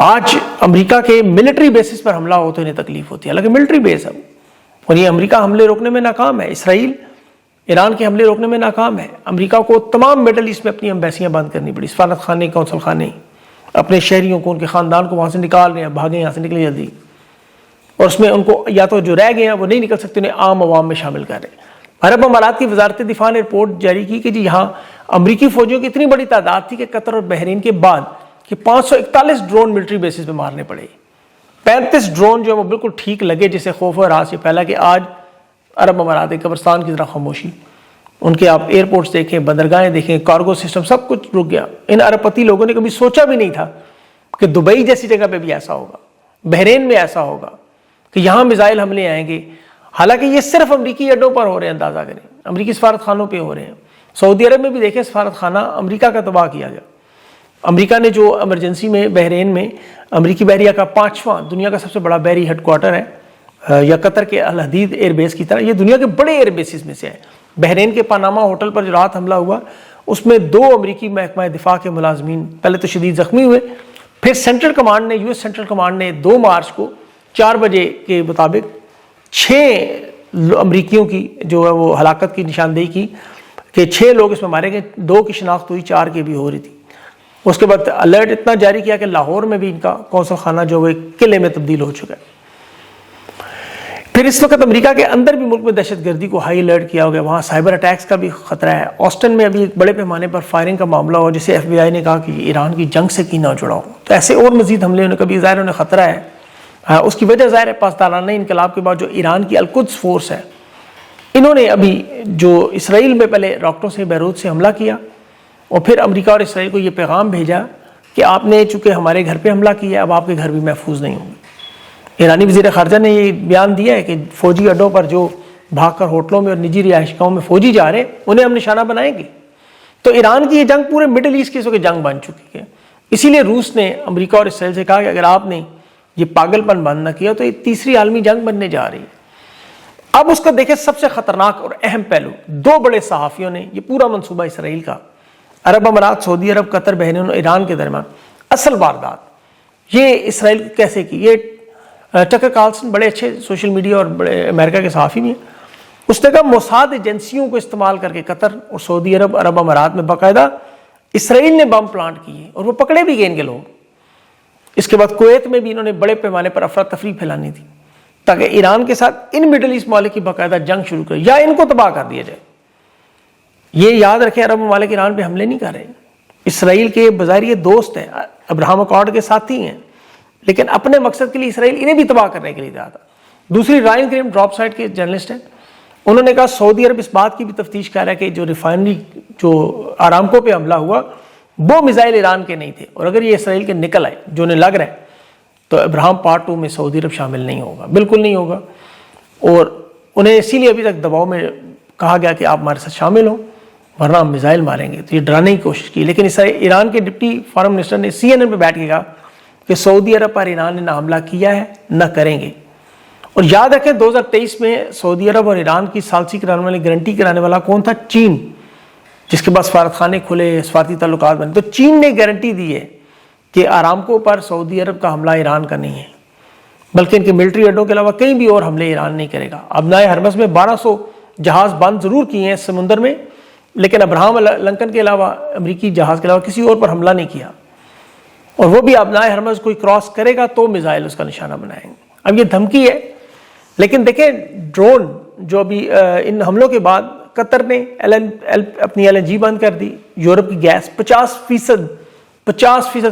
آج امریکہ کے military basis پر حملہ ہو تو انہیں تکلیف ہوتی ہے، حالانکہ ملٹری بیس ہے اور یہ امریکہ حملے روکنے میں ناکام ہے، اسرائیل ایران کے حملے روکنے میں ناکام ہے۔ امریکہ کو تمام مڈل ایسٹ میں اپنی ایمبیسیاں بند کرنی پڑی، سفارت خانے، قونصل خانے، اپنے شہریوں کو، ان کے خاندان کو وہاں سے نکال رہے ہیں، بھاگیں یہاں سے، نکلے جلدی، اور اس میں ان کو یا تو جو رہ گئے ہیں وہ نہیں نکل سکتے، انہیں عام عوام میں شامل کر رہے ہیں۔ عرب امارات کی وزارت دفاع نے رپورٹ جاری کی کہ جی یہاں امریکی فوجیوں کی اتنی بڑی تعداد تھی کہ قطر اور بحرین کے بعد کہ 541 ڈرون ملٹری بیسز پہ مارنے پڑے، 35 ڈرون جو ہے وہ بالکل ٹھیک لگے، جسے خوف و ہراس یہ پھیلا کہ آج عرب امارات ایک قبرستان کی طرح خاموشی، ان کے آپ ایئرپورٹس دیکھیں، بندرگاہیں دیکھیں، کارگو سسٹم سب کچھ رک گیا۔ ان عرب پتی لوگوں نے کبھی سوچا بھی نہیں تھا کہ دبئی جیسی جگہ پہ بھی ایسا ہوگا، بحرین میں ایسا ہوگا کہ یہاں میزائل حملے آئیں گے، حالانکہ یہ صرف امریکی اڈوں پر ہو رہے ہیں، اندازہ کریں امریکی سفارت خانوں پہ ہو رہے ہیں۔ سعودی عرب میں بھی دیکھیں سفارت خانہ امریکہ کا تباہ کیا گیا، امریکہ نے جو ایمرجنسی میں بحرین میں امریکی بحریہ کا 5واں دنیا کا سب سے بڑا بحری ہیڈ کوارٹر ہے، یا قطر کے الحدید ایئر بیس کی طرح، یہ دنیا کے بڑے ایئر بیسز میں سے ہے۔ بحرین کے پاناما ہوٹل پر جو رات حملہ ہوا اس میں 2 امریکی محکمہ دفاع کے ملازمین پہلے تو شدید زخمی ہوئے، پھر سینٹرل کمانڈ نے، یو ایس سینٹرل کمانڈ نے 2 مارچ کو 4 بجے کے مطابق 6 امریکیوں کی جو ہے وہ ہلاکت کی نشاندہی کی کہ 6 لوگ اس میں مارے گئے، 2 کی شناخت ہوئی، 4 کی بھی ہو رہی تھی۔ اس کے بعد الرٹ اتنا جاری کیا کہ لاہور میں بھی ان کا قونصل خانہ جو وہ ایک قلعے میں تبدیل ہو چکا ہے۔ پھر اس وقت امریکہ کے اندر بھی ملک میں دہشت گردی کو ہائی الرٹ کیا ہو گیا، وہاں سائبر اٹیکس کا بھی خطرہ ہے۔ آسٹن میں ابھی ایک بڑے پیمانے پر فائرنگ کا معاملہ ہوا، جسے ایف بی آئی نے کہا کہ ایران کی جنگ سے کینہ جڑا ہو، تو ایسے اور مزید حملے ہونے کا بھی ظاہر انہیں خطرہ ہے۔ اس کی وجہ ظاہر ہے پاسدارانہ انقلاب کے بعد جو ایران کی القدس فورس ہے، انہوں نے ابھی جو اسرائیل میں پہلے راکٹوں سے بیروت سے حملہ کیا، اور پھر امریکہ اور اسرائیل کو یہ پیغام بھیجا کہ آپ نے چونکہ ہمارے گھر پہ حملہ کیا ہے، اب آپ کے گھر بھی محفوظ نہیں ہوں گے۔ ایرانی وزیر خارجہ نے یہ بیان دیا ہے کہ فوجی اڈوں پر جو بھاگ کر ہوٹلوں میں اور نجی رہائش گاہوں میں فوجی جا رہے ہیں انہیں ہم نشانہ بنائیں گے۔ تو ایران کی یہ جنگ پورے مڈل ایسٹ کی اس وقت جنگ بن چکی ہے۔ اسی لیے روس نے امریکہ اور اسرائیل سے کہا کہ اگر آپ نے یہ پاگل پن بند نہ کیا تو یہ تیسری عالمی جنگ بننے جا رہی ہے۔ اب اس کا دیکھیں سب سے خطرناک اور اہم پہلو، 2 بڑے صحافیوں نے یہ پورا منصوبہ اسرائیل کا، عرب امارات، سعودی عرب، قطر، بحرین اور ایران کے درمیان اصل واردات یہ اسرائیل کیسے کی، یہ ٹکر کارلسن بڑے اچھے سوشل میڈیا اور بڑے امریکہ کے صحافی بھی ہیں، اس نے کہا موساد ایجنسیوں کو استعمال کر کے قطر اور سعودی عرب، عرب امارات میں باقاعدہ اسرائیل نے بم پلانٹ کیے اور وہ پکڑے بھی گئے ان کے لوگ۔ اس کے بعد کویت میں بھی انہوں نے بڑے پیمانے پر افراتفری پھیلانی تھی تاکہ ایران کے ساتھ ان مڈل ایسٹ ممالک کی باقاعدہ جنگ شروع کرے یا ان کو تباہ کر دیا جائے۔ یہ یاد رکھیں عرب ممالک ایران پہ حملے نہیں کر رہے، اسرائیل کے بظاہر یہ دوست ہیں، ابراہم اکارڈ کے ساتھی ہیں، لیکن اپنے مقصد کے لیے اسرائیل انہیں بھی تباہ کرنے کے لیے تیار تھا۔ دوسری رائن کریم ڈراپ سائٹ کے جرنلسٹ ہیں، انہوں نے کہا سعودی عرب اس بات کی بھی تفتیش کر رہا ہے کہ جو ریفائنری جو آرامکو پہ حملہ ہوا وہ میزائل ایران کے نہیں تھے، اور اگر یہ اسرائیل کے نکل آئے جو انہیں لگ رہا ہے تو ابراہم پارٹ 2 میں سعودی عرب شامل نہیں ہوگا، بالکل نہیں ہوگا، اور انہیں اسی لیے ابھی تک دباؤ میں کہا گیا کہ آپ ہمارے ساتھ شامل ہوں ورنہ ہم میزائل ماریں گے، تو یہ ڈرانے کی کوشش کی۔ لیکن ایران کے ڈپٹی فارن منسٹر نے CNN پہ بیٹھ کے کہا کہ سعودی عرب پر ایران نے نہ حملہ کیا ہے نہ کریں گے۔ اور یاد رکھیں 2023 میں سعودی عرب اور ایران کی ثالثی کرانے والی گارنٹی کرانے والا کون تھا؟ چین، جس کے بعد سفارت خانے کھلے، سفارتی تعلقات بنے، تو چین نے گارنٹی دی ہے کہ آرامکو پر سعودی عرب کا حملہ ایران کا نہیں ہے، بلکہ ان کے ملٹری اڈوں کے علاوہ کہیں بھی اور حملے ایران نہیں کرے گا۔ ابنائے حرمز میں 1200 جہاز بند ضرور کیے ہیں سمندر میں، لیکن ابراہم لنکن کے علاوہ، امریکی جہاز کے علاوہ کسی اور پر حملہ نہیں کیا، اور وہ بھی ابنائے حرمز کوئی کراس کرے گا تو میزائل اس کا نشانہ بنائیں گے۔ اب یہ دھمکی ہے، لیکن دیکھیں ڈرون جو ابھی ان حملوں کے بعد قطر نے اپنی LNG بند کر دی، یورپ کی گیس 50%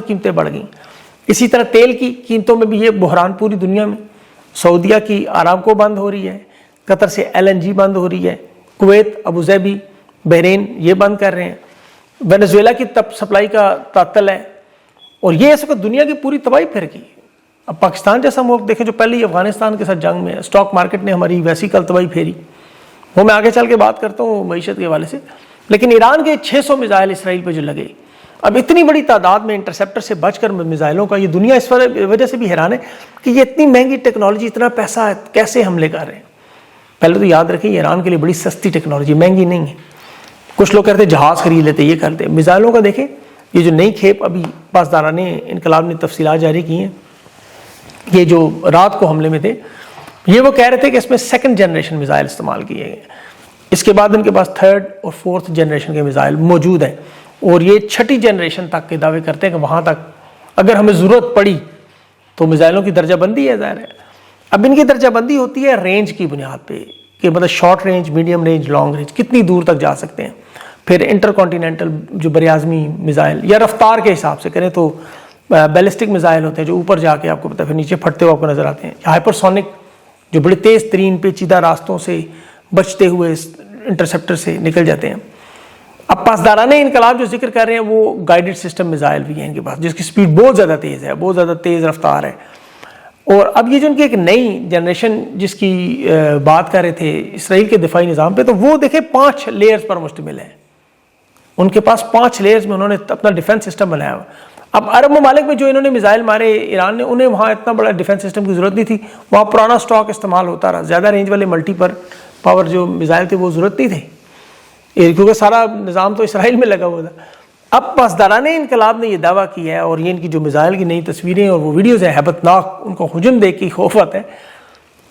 قیمتیں بڑھ گئیں۔ اسی طرح تیل کی قیمتوں میں بھی یہ بحران پوری دنیا میں، سعودیہ کی آرامکو بند ہو رہی ہے، قطر سے LNG بند ہو رہی ہے، کویت، ابوظہبی، بحرین یہ بند کر رہے ہیں، وینزویلا کی سپلائی کا تعطل ہے، اور یہ اس وقت دنیا کی پوری تباہی پھر گئی۔ اب پاکستان جیسا ملک دیکھیں جو پہلے ہی افغانستان کے ساتھ جنگ میں ہے، اسٹاک مارکیٹ نے ہماری ویسی کل تباہی پھیری، وہ میں آگے چل کے بات کرتا ہوں معیشت کے حوالے سے۔ لیکن ایران کے 600 میزائل اسرائیل پہ جو لگے، اب اتنی بڑی تعداد میں انٹرسیپٹر سے بچ کر میزائلوں کا، یہ دنیا اس وجہ سے بھی حیران ہے کہ یہ اتنی مہنگی ٹیکنالوجی، اتنا پیسہ کیسے حملے کر رہے ہیں۔ پہلے تو یاد رکھیں یہ ایران کے لیے بڑی سستی ٹیکنالوجی، مہنگی نہیں ہے۔ کچھ لوگ کہتے ہیں جہاز خرید لیتے، یہ کرتے، میزائلوں کا دیکھیں یہ جو نئی کھیپ ابھی پاسداران انقلاب نے تفصیلات جاری کی ہیں، یہ جو رات کو حملے میں تھے، یہ وہ کہہ رہے تھے کہ اس میں سیکنڈ جنریشن میزائل استعمال کیے گئے، اس کے بعد ان کے پاس تھرڈ اور فورتھ جنریشن کے میزائل موجود ہیں، اور یہ چھٹی جنریشن تک کے دعوے کرتے ہیں کہ وہاں تک اگر ہمیں ضرورت پڑی تو میزائلوں کی درجہ بندی ہے، ظاہر ہے۔ اب ان کی درجہ بندی ہوتی ہے رینج کی بنیاد پہ، کہ مطلب short range, medium range, long range, کتنی دور تک جا سکتے ہیں۔ پھر انٹر کانٹیننٹل جو براعظمی میزائل، یا رفتار کے حساب سے کریں تو بیلسٹک میزائل ہوتے ہیں جو اوپر جا کے آپ کو پتہ پھر نیچے پھٹتے ہوئے آپ کو نظر آتے ہیں، یا ہائپر سونک جو بڑے تیز ترین پیچیدہ راستوں سے بچتے ہوئے انٹرسپٹر سے نکل جاتے ہیں۔ اب پاسداران انقلاب جو ذکر کر رہے ہیں وہ گائیڈڈ سسٹم میزائل بھی ہیں ان کے پاس، جس کی سپیڈ بہت زیادہ تیز ہے، بہت زیادہ تیز رفتار ہے۔ اور اب یہ جو ان کی ایک نئی جنریشن جس کی بات کر رہے تھے اسرائیل کے دفاعی نظام پہ، تو وہ دیکھیں 5 لیئرز پر مشتمل ہے، ان کے پاس 5 لیئرز میں انہوں نے اپنا ڈیفنس سسٹم بنایا ہوا۔ اب عرب ممالک میں جو انہوں نے میزائل مارے ایران نے، انہیں وہاں اتنا بڑا ڈیفنس سسٹم کی ضرورت نہیں تھی، وہاں پرانا سٹاک استعمال ہوتا رہا، زیادہ رینج والے ملٹی پر پاور جو میزائل تھے وہ ضرورت نہیں تھی، کیونکہ سارا نظام تو اسرائیل میں لگا ہوا تھا۔ اب پاسداران انقلاب نے یہ دعویٰ کیا ہے، اور یہ ان کی جو میزائل کی نئی تصویریں اور وہ ویڈیوز ہیں ہیبت ناک، ان کو حجم دیکھ کے خوف آتا ہے۔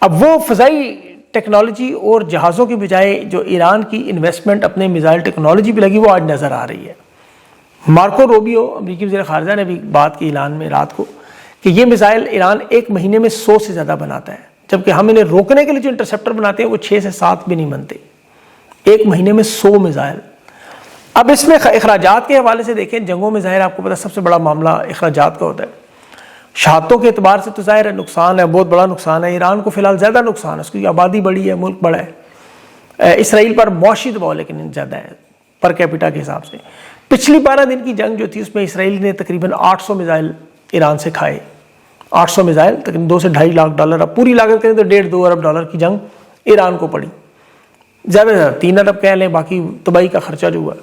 اب وہ فضائی ٹیکنالوجی اور جہازوں کی بجائے جو ایران کی انویسٹمنٹ اپنے میزائل ٹیکنالوجی پہ لگی وہ آج نظر آ رہی ہے۔ مارکو روبیو امریکی وزیر خارجہ نے بھی بات کی اعلان میں رات کو کہ یہ میزائل ایران 1 مہینے میں 100 سے زیادہ بناتا ہے، جبکہ ہم انہیں روکنے کے لیے جو انٹرسپٹر بناتے ہیں وہ 6 سے 7 بھی نہیں بنتے، 1 مہینے میں 100 میزائل۔ اب اس میں اخراجات کے حوالے سے دیکھیں، جنگوں میں ظاہر آپ کو پتا سب سے بڑا معاملہ اخراجات کا ہوتا ہے۔ شہادتوں کے اعتبار سے تو ظاہر ہے نقصان ہے، بہت بڑا نقصان ہے، ایران کو فی الحال زیادہ نقصان ہے، اس کی آبادی بڑی ہے، ملک بڑا ہے، اسرائیل پر معاشی دباؤ لیکن زیادہ ہے پر کیپیٹا کے حساب سے۔ پچھلی 12 دن کی جنگ جو تھی اس میں اسرائیل نے تقریباً 800 میزائل ایران سے کھائے، 800 میزائل تقریباً $2 سے $2.5 لاکھ، اب پوری لاگت کریں تو $1.5-2 ارب کی جنگ ایران کو پڑی، زیادہ سے زیادہ 3 ارب کہہ لیں، باقی تباہی کا خرچہ جو ہوا۔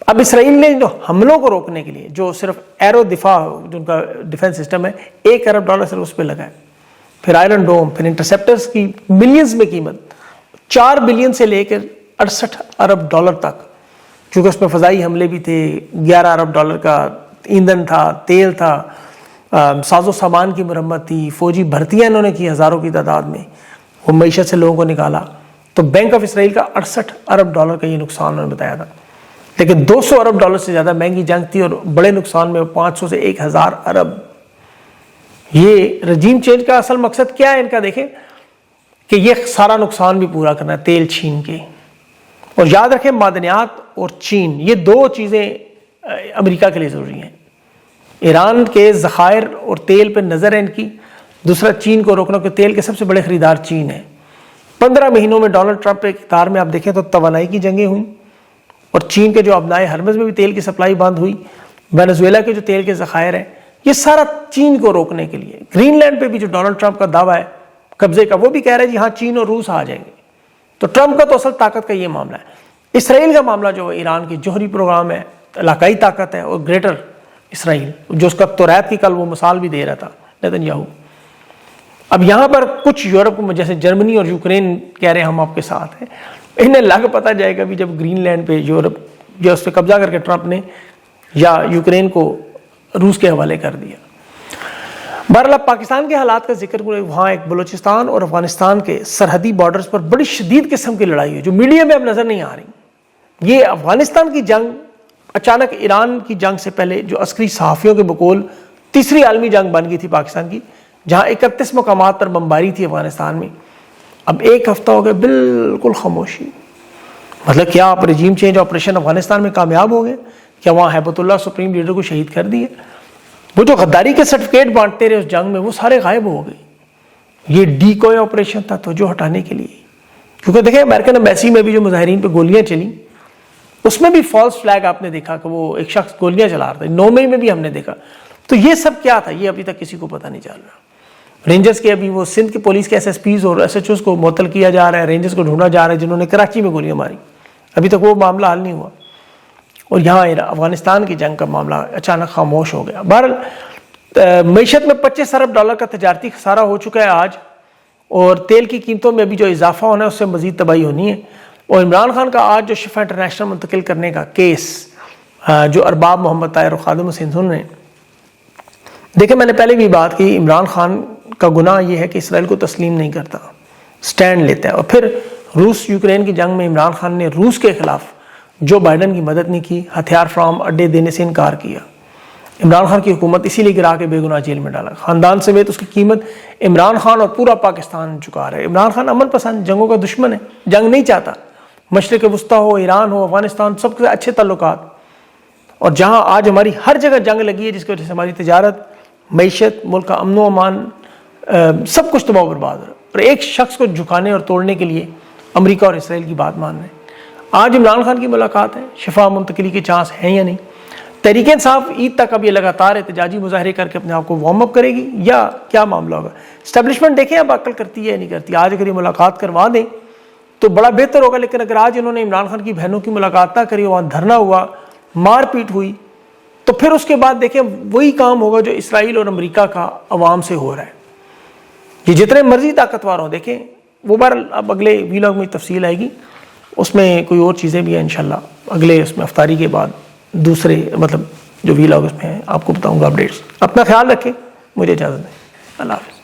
اب اسرائیل نے جو حملوں کو روکنے کے لیے جو صرف ایرو دفاع جو ان کا ڈیفنس سسٹم ہے $1 ارب صرف اس پہ لگا ہے، پھر آئرن ڈوم، پھر انٹرسپٹرز کی ملینز میں قیمت 4 بلین سے لے کر $68 ارب تک، کیونکہ اس میں فضائی حملے بھی تھے، $11 ارب کا ایندھن تھا، تیل تھا، ساز و سامان کی مرمت تھی، فوجی بھرتیاں انہوں نے کی ہزاروں کی تعداد میں، وہ معیشت سے لوگوں کو نکالا۔ تو بینک آف اسرائیل کا $68 ارب کا یہ نقصان انہوں نے بتایا تھا، لیکن $200 ارب سے زیادہ مہنگی جنگ تھی، اور بڑے نقصان میں 500 سے 1000 ارب۔ یہ رجیم چینج کا اصل مقصد کیا ہے ان کا؟ دیکھیں کہ یہ سارا نقصان بھی پورا کرنا ہے تیل چھین کے، اور یاد رکھیں معدنیات اور چین یہ 2 چیزیں امریکہ کے لیے ضروری ہیں۔ ایران کے ذخائر اور تیل پہ نظر ہے ان کی، دوسرا چین کو روکنا، کہ تیل کے سب سے بڑے خریدار چین ہے۔ 15 مہینوں میں ڈونلڈ ٹرمپ کے اقتدار میں آپ دیکھیں تو توانائی کی جنگیں ہوئیں، اور چین کے جو ابنائے ہرمز میں بھی تیل کی سپلائی بند ہوئی، وینزویلا کے جو تیل کے ذخائر ہیں، یہ سارا چین کو روکنے کے لیے۔ گرین لینڈ پہ بھی جو ڈونلڈ ٹرمپ کا دعویٰ ہے قبضے کا، وہ بھی کہہ رہا ہے جی ہاں چین اور روس آ جائیں گے۔ تو ٹرمپ کا تو اصل طاقت کا یہ معاملہ ہے۔ اسرائیل کا معاملہ جو ایران کی جوہری پروگرام ہے، علاقائی طاقت ہے، اور گریٹر اسرائیل جو اس کا توریت کی کل وہ مثال بھی دے رہا تھا نیتن یاہو۔ اب یہاں پر کچھ یورپ میں جیسے جرمنی اور یوکرین کہہ رہے ہیں ہم آپ کے ساتھ ہیں، انہیں لگ پتہ جائے گا بھی جب گرین لینڈ پہ یورپ جو اس پہ قبضہ کر کے ٹرمپ نے یا یوکرین کو روس کے حوالے کر دیا۔ بہرحال پاکستان کے حالات کا ذکر کریں، وہاں ایک بلوچستان اور افغانستان کے سرحدی بارڈرز پر بڑی شدید قسم کی لڑائی ہے جو میڈیا میں اب نظر نہیں آ رہی۔ یہ افغانستان کی جنگ اچانک ایران کی جنگ سے پہلے جو عسکری صحافیوں کے بقول تیسری عالمی جنگ بن گئی تھی پاکستان کی، جہاں 31 مقامات پر بمباری تھی افغانستان میں۔ اب 1 ہفتہ ہو گیا بالکل خاموشی، مطلب کیا آپ رجیم چینج آپریشن افغانستان میں کامیاب ہو گئے؟ کیا وہاں ہیبت اللہ سپریم لیڈر کو شہید کر دیے؟ وہ جو غداری کے سرٹیفکیٹ بانٹتے رہے اس جنگ میں وہ سارے غائب ہو گئے۔ یہ ڈی کوئے آپریشن تھا توجہ ہٹانے کے لیے، کیونکہ دیکھیں امریکن ایمبیسی میں بھی جو مظاہرین پہ گولیاں چلیں اس میں بھی فالس فلیگ آپ نے دیکھا کہ وہ ایک شخص گولیاں چلا رہا تھا، 9 مئی میں بھی ہم نے دیکھا۔ تو یہ سب کیا تھا یہ ابھی تک کسی کو پتہ نہیں چل رہا۔ رینجرز کے ابھی وہ سندھ کے پولیس کے ایس ایس پیز اور ایس ایچ اوز کو معطل کیا جا رہا ہے، رینجرز کو ڈھونڈا جا رہا ہے جنہوں نے کراچی میں گولیاں ماری، ابھی تک وہ معاملہ حل نہیں ہوا۔ اور یہاں افغانستان کی جنگ کا معاملہ اچانک خاموش ہو گیا۔ بہرحال معیشت میں $25 ارب کا تجارتی خسارہ ہو چکا ہے آج، اور تیل کی قیمتوں میں ابھی جو اضافہ ہونا ہے اس سے مزید تباہی ہونی ہے۔ اور عمران خان کا آج جو شفا انٹرنیشنل منتقل کرنے کا کیس جو ارباب محمد طاہر اور خادم حسین سن رہے ہیں، دیکھیں میں نے پہلے بھی بات کی، عمران خان کا گناہ یہ ہے کہ اسرائیل کو تسلیم نہیں کرتا، سٹینڈ لیتا ہے. اور پھر روس یوکرین کی جنگ میں عمران خان نے روس کے خلاف جو بائیڈن کی مدد نہیں کی، ہتھیار فراہم اڈے دینے سے انکار کیا. عمران خان کی حکومت اسی لیے گرا کے بے گناہ جیل میں ڈالا، خاندان سمیت اس کی قیمت عمران خان اور پورا پاکستان چکا رہا ہے. عمران خان امن پسند، جنگوں کا دشمن ہے، جنگ نہیں چاہتا. مشرق وسطیٰ ہو، ایران ہو، افغانستان، سب کے اچھے تعلقات. اور جہاں آج ہماری ہر جگہ جنگ لگی ہے، جس کی وجہ سے ہماری تجارت، معیشت، ملک کا امن و امان سب کچھ تباہ و برباد ہو رہا ہے. اور ایک شخص کو جھکانے اور توڑنے کے لیے امریکہ اور اسرائیل کی بات مان رہے ہیں. آج عمران خان کی ملاقات ہے، شفا منتقلی کے چانس ہیں یا نہیں؟ تحریک انصاف عید تک اب یہ لگاتار احتجاجی مظاہرے کر کے اپنے آپ کو وارم اپ کرے گی یا کیا معاملہ ہوگا؟ اسٹیبلشمنٹ دیکھیں اب عقل کرتی ہے یا نہیں کرتی. آج اگر یہ ملاقات کروا دیں تو بڑا بہتر ہوگا، لیکن اگر آج انہوں نے عمران خان کی بہنوں کی ملاقات نہ کری، وہاں دھرنا ہوا، مار پیٹ ہوئی، تو پھر اس کے بعد دیکھیں وہی کام ہوگا جو اسرائیل اور امریکہ کا عوام سے ہو رہا ہے. یہ جتنے مرضی طاقتور ہوں، دیکھیں وہ بار اب اگلے ویلاگ میں تفصیل آئے گی، اس میں کوئی اور چیزیں بھی ہیں انشاءاللہ. اگلے اس میں افطاری کے بعد دوسرے جو ویلاگ اس میں ہیں آپ کو بتاؤں گا اپڈیٹس. اپنا خیال رکھیں، مجھے اجازت دیں. اللہ حافظ.